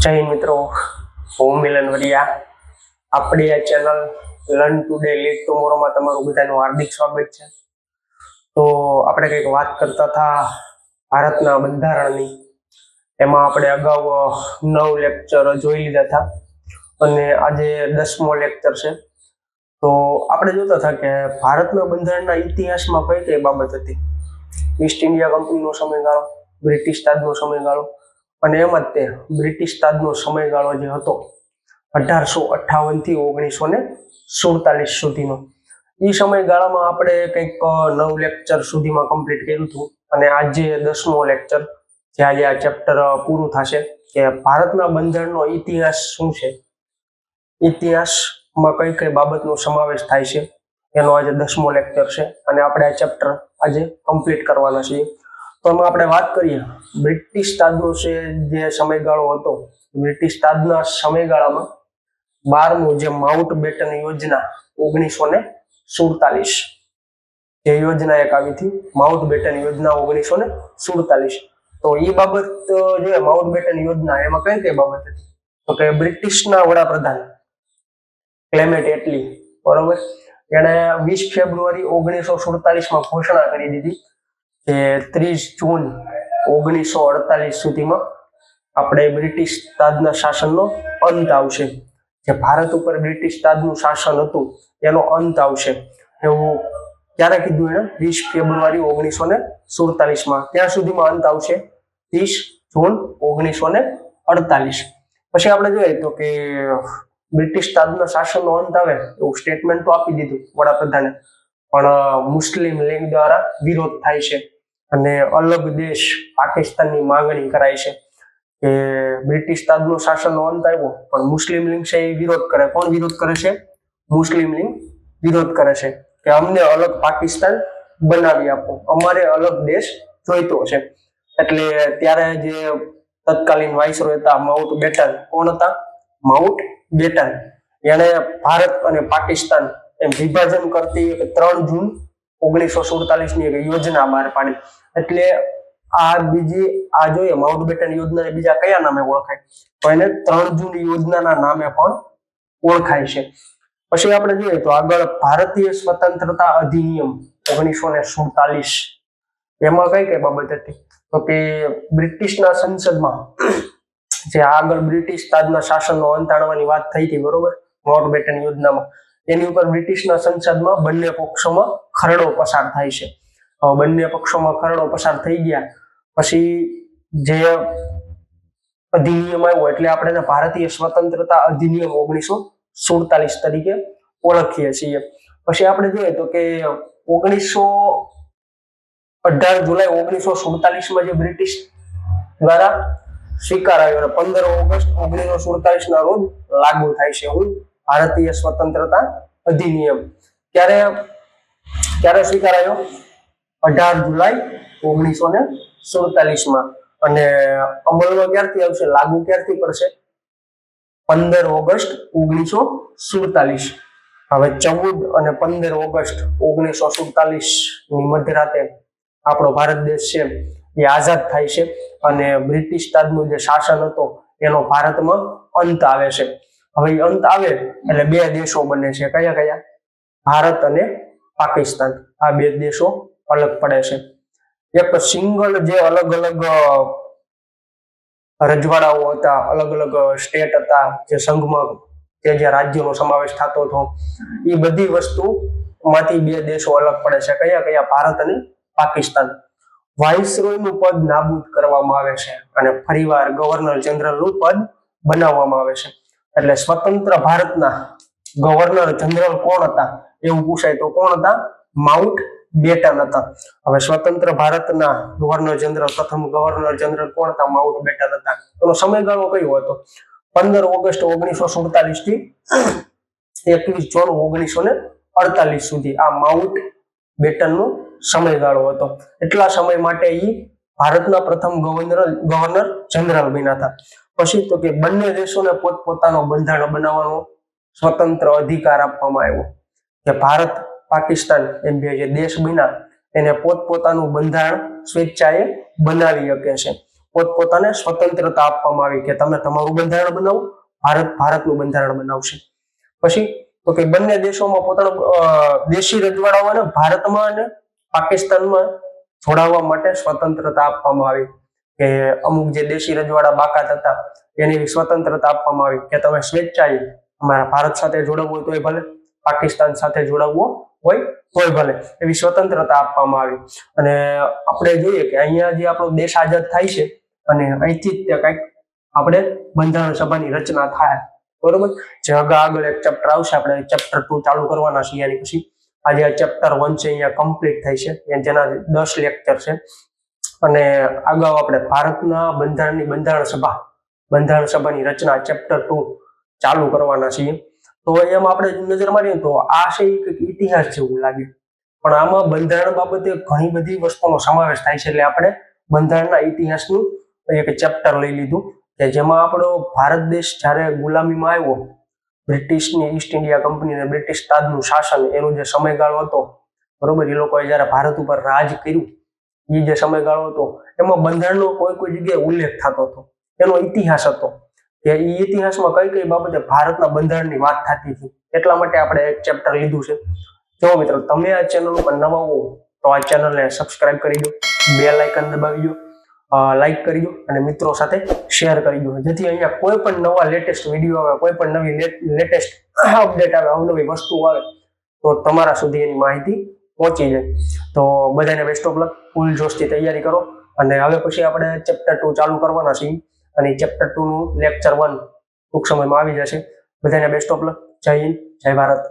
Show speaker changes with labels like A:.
A: જય હિન્દ મિત્રો, હું મિલન વરિયા. આપણી આ ચેનલ લર્ન ટુડે લીડ ટુમોરોમાં તમારું બધાનું હાર્દિક સ્વાગત છે. તો આપણે કંઈક વાત કરતા હતા ભારતના બંધારણની. એમાં આપણે અગાઉ 9 લેક્ચર જોઈ લીધા હતા અને આજે 10મો લેક્ચર છે. તો આપણે જોતા હતા કે ભારતના બંધારણના ઇતિહાસમાં કઈ કઈ બાબત હતી. ઈસ્ટ ઇન્ડિયા કંપનીનો સમયગાળો, બ્રિટિશ તાજનો સમયગાળો, અને એમાં તે બ્રિટિશ તાજનો સમયગાળો જે હતો 1858 થી 1947 સુધીનો. એ સમયગાળામાં આપણે કંઈક 9 લેક્ચર સુધીમાં કમ્પ્લીટ કર્યું હતું અને આજે 10મો લેક્ચર જે આજે આ ચેપ્ટર પૂરું થશે કે ભારતના બંધારણનો ઇતિહાસ શું છે, ઇતિહાસમાં કઈ કઈ બાબતનો સમાવેશ થાય છે, એનો આજે 10મો લેક્ચર છે અને આપણે આ ચેપ્ટર આજે કમ્પ્લીટ કરવાના છીએ. તો એમાં આપણે વાત કરીએ બ્રિટિશ તાજનો જે સમયગાળો હતો. બ્રિટિશ તાજના સમયગાળામાં 12મું જે માઉન્ટ બેટન યોજના 1947 જે યોજના એક આવી હતી, માઉન્ટ બેટન યોજના 1947. તો એ બાબત જે માઉન્ટ બેટન યોજના એમાં કઈ કઈ બાબત હતી તો કે બ્રિટિશના વડાપ્રધાન ક્લેમેન્ટ એટલી, બરોબર, એણે 20 ફેબ્રુઆરી 1947 ઘોષણા કરી દીધી કે 30 જૂન 1948 સુધીમાં આપણે બ્રિટિશ તાજના શાસનનો અંત આવશે. જે ભારત ઉપર બ્રિટિશ તાજનું શાસન હતું એનો અંત આવશે એવું ક્યારે કીધું એને? 20 ફેબ્રુઆરી 1947. ત્યાં સુધીમાં અંત આવશે 30 જૂન 1948. પછી આપણે જોઈએ તો કે બ્રિટિશ તાજના શાસનનો અંત આવે એવું સ્ટેટમેન્ટ તો આપી દીધું વડાપ્રધાને, પણ મુસ્લિમ લીગ દ્વારા વિરોધ થાય છે અને અલગ દેશ પાકિસ્તાનની માંગણી કરાય છે કે બ્રિટિશ તાજનો શાસનનો અંત આવ્યો પણ મુસ્લિમ લીગ છે એ વિરોધ કરે. કોણ વિરોધ કરે છે? મુસ્લિમ લીગ વિરોધ કરે છે કે અમને અલગ પાકિસ્તાન બનાવી આપો, અમારે અલગ દેશ જોઈતો છે. એટલે ત્યારે જે તત્કાલીન વાઇસરોય હતા માઉન્ટ બેટન, કોણ હતા? Mountbatten. એને ભારત અને પાકિસ્તાન એમ વિભાજન કરતી 3 જૂન 1947 ની એક યોજના બહાર પાડી. એટલે આ જોઈએ માઉન્ટ બેટન યોજના બીજા કયા નામે ઓળખાય તો એને 3 જૂન યોજનાના નામે પણ ઓળખાય છે. પછી આપણે જોઈએ તો આગળ ભારતીય સ્વતંત્રતા અધિનિયમ 1947. એમાં કઈ કઈ બાબત હતી તો કે બ્રિટિશના સંસદમાં જે આગળ બ્રિટિશ તાજના શાસનનો અંત આણવાની વાત થઈ હતી, બરોબર, માઉન્ટ બેટન યોજનામાં, એની ઉપર બ્રિટિશના સંસદમાં બંને પક્ષોમાં ખરડો પસાર થાય છે. બંને પક્ષોમાં ખરડો પસાર થઈ ગયા પછી જે અધિનિયમ આવ્યો એટલે આપણે એને ભારતીય સ્વતંત્રતા અધિનિયમ 1947 તરીકે ઓળખીએ છીએ. પછી આપણે જોઈએ તો કે 18 જુલાઈ 1947 જે બ્રિટિશ દ્વારા સ્વીકારાયો અને 15 ઓગસ્ટ 1947 ના રોજ લાગુ થાય છે ભારતીય સ્વતંત્રતા અધિનિયમ. ક્યારે સ્વીકારાયો? 18 જુલાઈ 1947 અને અમલમાં ક્યારથી આવશે, લાગુ ક્યારથી પડશે? 15 ઓગસ્ટ 1947. હવે 14 અને 15 ઓગસ્ટ 1947 ની મધ્યરાતે આપણો ભારત દેશ છે એ આઝાદ થાય છે અને બ્રિટિશ તાજનું જે શાસન હતો એનો ભારતમાં અંત આવે છે. હવે અંત આવે એટલે 2 દેશો બને છે. કયા કયા? ભારત અને પાકિસ્તાન. આ 2 દેશો અલગ પડે છે. એક સિંગલ જે અલગ અલગ રજવાડાઓ હતા, અલગ અલગ સ્ટેટ હતા, જે સંઘમાં જે રાજ્યોનો સમાવેશ થતો હતો, એ બધી વસ્તુ માંથી 2 દેશો અલગ પડે છે. કયા કયા? ભારત અને પાકિસ્તાન. વાઇસરોયનું પદ નાબૂદ કરવામાં આવે છે અને ફરીવાર ગવર્નર જનરલનું પદ બનાવવામાં આવે છે. એટલે સ્વતંત્ર ભારતના ગવર્નર જનરલ કોણ હતા એવું પૂછાય તો કોણ હતા? માઉન્ટ બેટન હતા. હવે સ્વતંત્ર ભારતના ગવર્નર જનરલ, પ્રથમ ગવર્નર જનરલ કોણ હતા? માઉન્ટ બેટન હતા. એનો સમયગાળો કયો હતો? 15 ઓગસ્ટ 1947 થી 21 જૂન 1948 સુધી આ માઉન્ટ બેટનનો સમયગાળો હતો. એટલા સમય માટે એ ભારતના પ્રથમ ગવર્નર જનરલ બન્યા હતા. પછી તો કે બંને દેશોને પોતપોતાનો બંધારણ બનાવવાનો સ્વતંત્ર અધિકાર આપવામાં આવ્યો કે ભારત પાકિસ્તાન એમ બે જે દેશ બન્યા એને પોતપોતાનું બંધારણ સ્વેચ્છાએ બનાવી શકે છે. પોતપોતાને સ્વતંત્રતા આપવામાં આવી કે તમે તમારું બંધારણ બનાવો, ભારત ભારતનું બંધારણ બનાવશે. પછી તો કે બંને દેશોમાં પોતાના દેશી રજવાડાઓને ભારતમાં અને પાકિસ્તાનમાં જોડાવા માટે સ્વતંત્રતા આપવામાં આવી કે અમુક જે દેશી રજવાડા બાકાત હતા એની સ્વતંત્રતા આપવામાં આવી કે તમે સ્વેચ્છાએ અમારા ભારત સાથે જોડાવવું હોય તોય ભલે, પાકિસ્તાન સાથે જોડાવવું હોય તોય ભલે, એવી સ્વતંત્રતા આપવામાં આવી. અને આપણે જોઈએ કે અહીંયા જે આપણો દેશ આઝાદ થાય છે અને અહીંથી જ કંઈક આપણે બંધારણ સભાની રચના થાય, બરોબર. જે આગળ એક ચેપ્ટર આવશે, આપણે ચેપ્ટર 2 ચાલુ કરવાના છીએ. એની પછી આજે ચેપ્ટર 1 છે અહીંયા કમ્પ્લીટ થાય છે, જેના 10 લેક્ચર છે. અને અગાઉ આપણે ભારતના બંધારણની બંધારણ સભાની રચના ચેપ્ટર 2 ચાલુ કરવાના છીએ. તો એમાં આપણે નજર મારીએ તો આ છે એક ઇતિહાસ જેવું લાગે, પણ આમાં બંધારણ બાબતે ઘણી બધી વસ્તુનો સમાવેશ થાય છે. એટલે આપણે બંધારણના ઇતિહાસનું એક ચેપ્ટર લઈ લીધું કે જેમાં આપણો ભારત દેશ જ્યારે ગુલામીમાં આવ્યો, બ્રિટિશની ઈસ્ટ ઇન્ડિયા કંપની અને બ્રિટિશ તાજનું શાસન, એનો જે સમયગાળો હતો, બરોબર, એ લોકોએ જ્યારે ભારત ઉપર રાજ કર્યું એ જે સમયગાળો હતો, એમાં બંધારણનો કોઈ જગ્યાએ ઉલ્લેખ થતો હતો, એનો ઇતિહાસ હતો કે એ ઇતિહાસમાં કઈ કઈ બાબતે ભારતના બંધારણની વાત થતી હતી. એટલા માટે આપણે એક ચેપ્ટર લીધું છે. જો મિત્રો તમે આ ચેનલ ઉપર નવા હો તો આ ચેનલને સબસ્ક્રાઇબ કરી દો, બેલ આઇકન દબાવી દો, લાઈક કરી દો અને મિત્રો સાથે શેર કરી દો, જેથી અહીંયા કોઈ પણ નવા લેટેસ્ટ વિડીયો આવે, કોઈ પણ નવી લેટેસ્ટ અપડેટ આવે, અવનવી વસ્તુ આવે તો તમારા સુધી એની માહિતી પહોંચી જાય. તો બધાને બેસ્ટ ઓફ લક, ફૂલ જોશથી તૈયારી કરો. અને હવે પછી આપણે ચેપ્ટર 2 ચાલુ કરવાના છીએ અને ચેપ્ટર 2 નું લેક્ચર 1 ટૂંક સમયમાં આવી જશે. બધાને બેસ્ટ ઓફ લક. જય હિન્દ, જય ભારત.